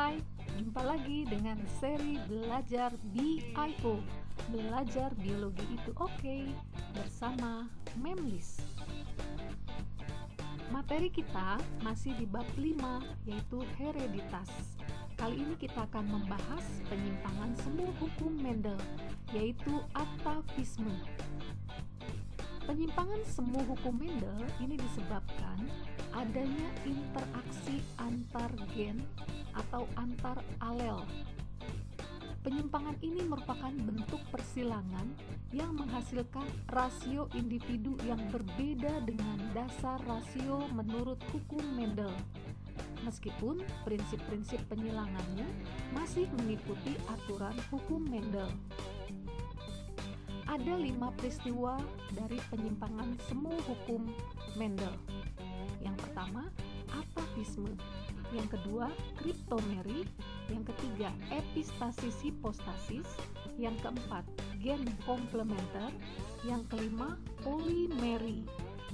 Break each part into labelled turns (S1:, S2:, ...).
S1: Hai, jumpa lagi dengan seri Belajar BIO. Belajar biologi itu oke, bersama Memlis. Materi kita masih di bab 5, yaitu hereditas. Kali ini kita akan membahas penyimpangan semu hukum Mendel, yaitu atavisme. Penyimpangan semu hukum Mendel ini disebabkan adanya interaksi antar gen atau antar alel. Penyimpangan ini merupakan bentuk persilangan yang menghasilkan rasio individu yang berbeda dengan dasar rasio menurut hukum Mendel. Meskipun prinsip-prinsip penyilangannya masih mengikuti aturan hukum Mendel. Ada 5 peristiwa dari penyimpangan semu hukum Mendel. Yang pertama, atavisme. Yang kedua, kriptomeri. Yang ketiga, epistasis hipostasis. Yang keempat, gen komplementer. Yang kelima, polimeri.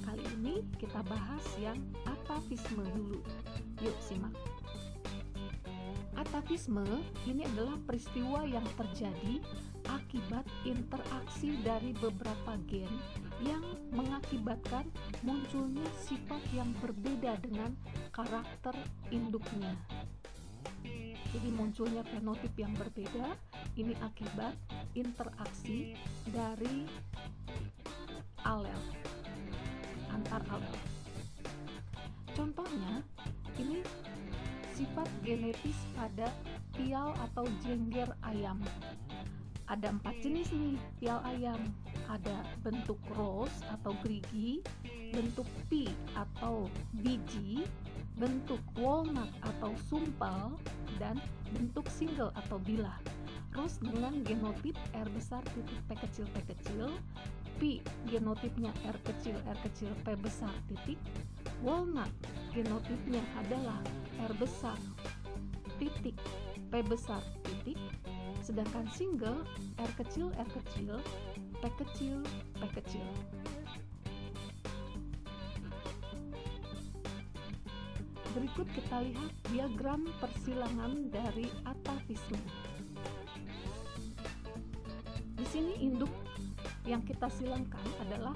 S1: Kali ini kita bahas yang atavisme dulu. Yuk simak. Atavisme ini adalah peristiwa yang terjadi akibat interaksi dari beberapa gen yang mengakibatkan munculnya sifat yang berbeda dengan karakter induknya. Jadi munculnya fenotip yang berbeda ini akibat interaksi dari alel, antar alel. Contohnya, ini sifat genetis pada pial atau jengger ayam. Ada 4 jenis nih pial ayam. Ada bentuk rose atau gerigi, bentuk pea atau biji, bentuk walnut atau sumpal, dan bentuk single atau bilah. Rose dengan genotip R besar titik P kecil P kecil, pea genotipnya R kecil P besar titik, walnut genotipnya adalah R besar titik P besar titik, sedangkan single R kecil P kecil P kecil. Berikut kita lihat diagram persilangan dari atavisme. Di sini induk yang kita silangkan adalah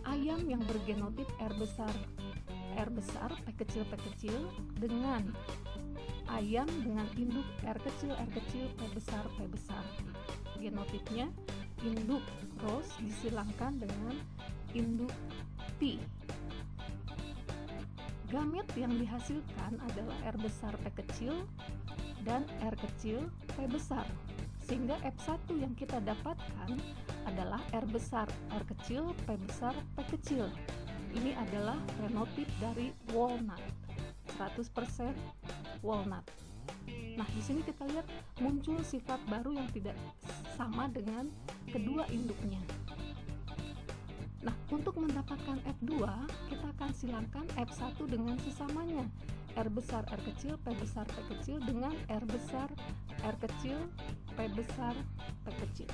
S1: ayam yang bergenotip R besar P kecil dengan ayam dengan induk R kecil P besar. Genotipnya induk rose disilangkan dengan induk pea. Gamet yang dihasilkan adalah R besar P kecil dan R kecil P besar. Sehingga F1 yang kita dapatkan adalah R besar R kecil P besar P kecil. Ini adalah fenotip dari walnut, 100% walnut. Nah, di sini kita lihat muncul sifat baru yang tidak sama dengan kedua induknya. Nah, untuk mendapatkan F2, kita akan silangkan F1 dengan sesamanya. R besar R kecil P besar P kecil dengan R besar R kecil P besar P kecil.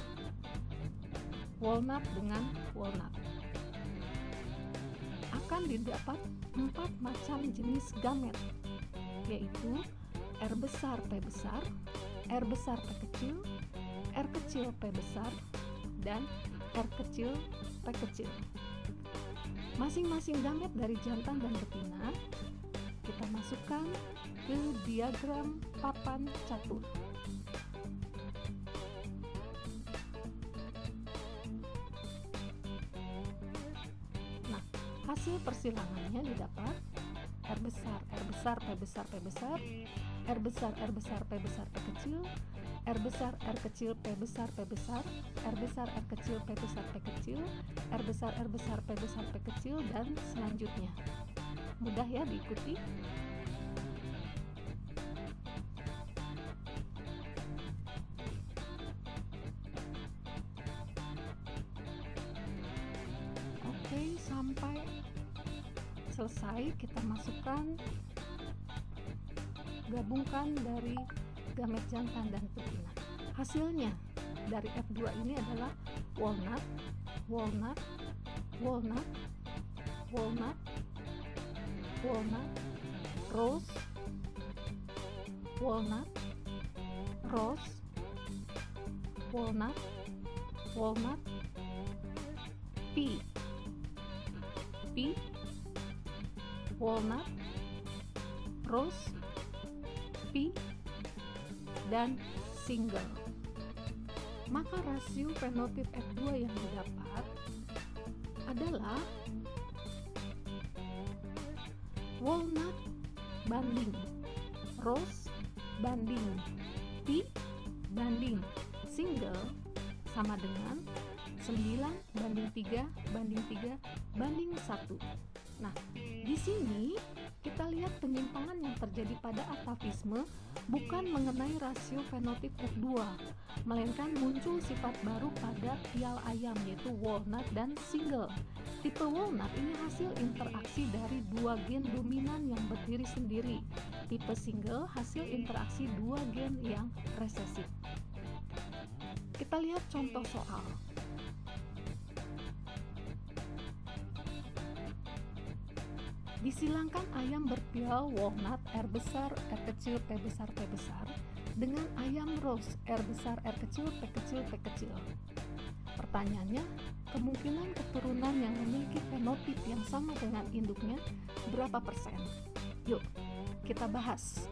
S1: Walnut dengan walnut. Akan didapat 4 macam jenis gamet, yaitu R besar P besar, R besar P kecil, R kecil P besar, dan R kecil P kecil. Masing-masing gamet dari jantan dan betina kita masukkan ke diagram papan catur. Nah, hasil persilangannya didapat R besar P besar P besar, R besar P besar P kecil, R besar R kecil P besar P besar, R besar R kecil P besar P kecil, R besar P besar P kecil, dan selanjutnya. Mudah ya diikuti. Oke, sampai selesai kita masukkan, gabungkan dari gamet jantan dan betina. Hasilnya dari F2 ini adalah walnut, walnut, walnut, walnut, walnut, rose, walnut, rose, walnut, walnut, pea, walnut, rose, pea, dan single. Maka rasio fenotip F2 yang didapat adalah walnut banding rose banding pea banding single sama dengan 9:3 banding 3 banding 1. Nah, di sini kita lihat penyimpangan yang terjadi pada atavisme bukan mengenai rasio fenotip F2, melainkan muncul sifat baru pada pial ayam, yaitu walnut dan single. Tipe walnut ini hasil interaksi dari dua gen dominan yang berdiri sendiri. Tipe single hasil interaksi dua gen yang resesif. Kita lihat contoh soal. Disilangkan ayam berpial walnut R besar, R kecil, P besar, P besar dengan ayam rose R besar, R kecil, P kecil, P kecil. Pertanyaannya, kemungkinan keturunan yang memiliki fenotip yang sama dengan induknya berapa persen? Yuk, kita bahas.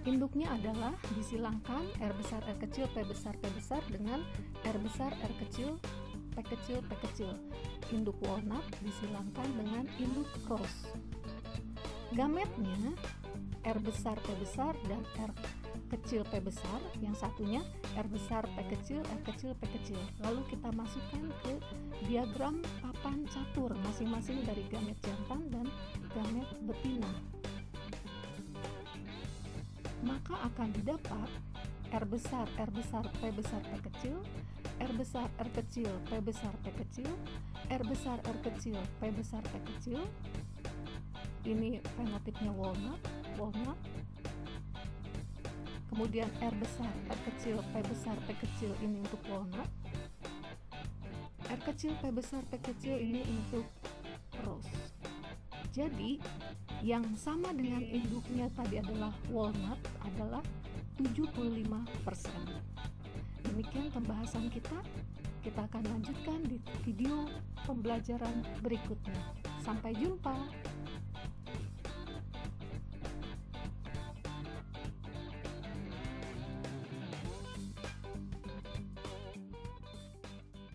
S1: Induknya adalah disilangkan R besar, R kecil, P besar, P besar dengan R besar, R kecil, P kecil, P kecil. Induk walnut disilangkan dengan induk rose. Gametnya R besar, P besar, dan R kecil, P besar. Yang satunya R besar, P kecil, R kecil, P kecil. Lalu kita masukkan ke diagram papan catur masing-masing dari gamet jantan dan gamet betina. Maka akan didapat R besar, P besar, P kecil, R besar, R kecil, P besar, P kecil, R besar, R kecil, P besar, P kecil. Ini fenotipnya walnut. Kemudian R besar, R kecil, P besar, P kecil ini untuk walnut. R kecil, P besar, P kecil ini untuk rose. Jadi, yang sama dengan induknya tadi adalah walnut adalah 75%. Demikian pembahasan kita. Kita akan lanjutkan di video pembelajaran berikutnya. Sampai jumpa.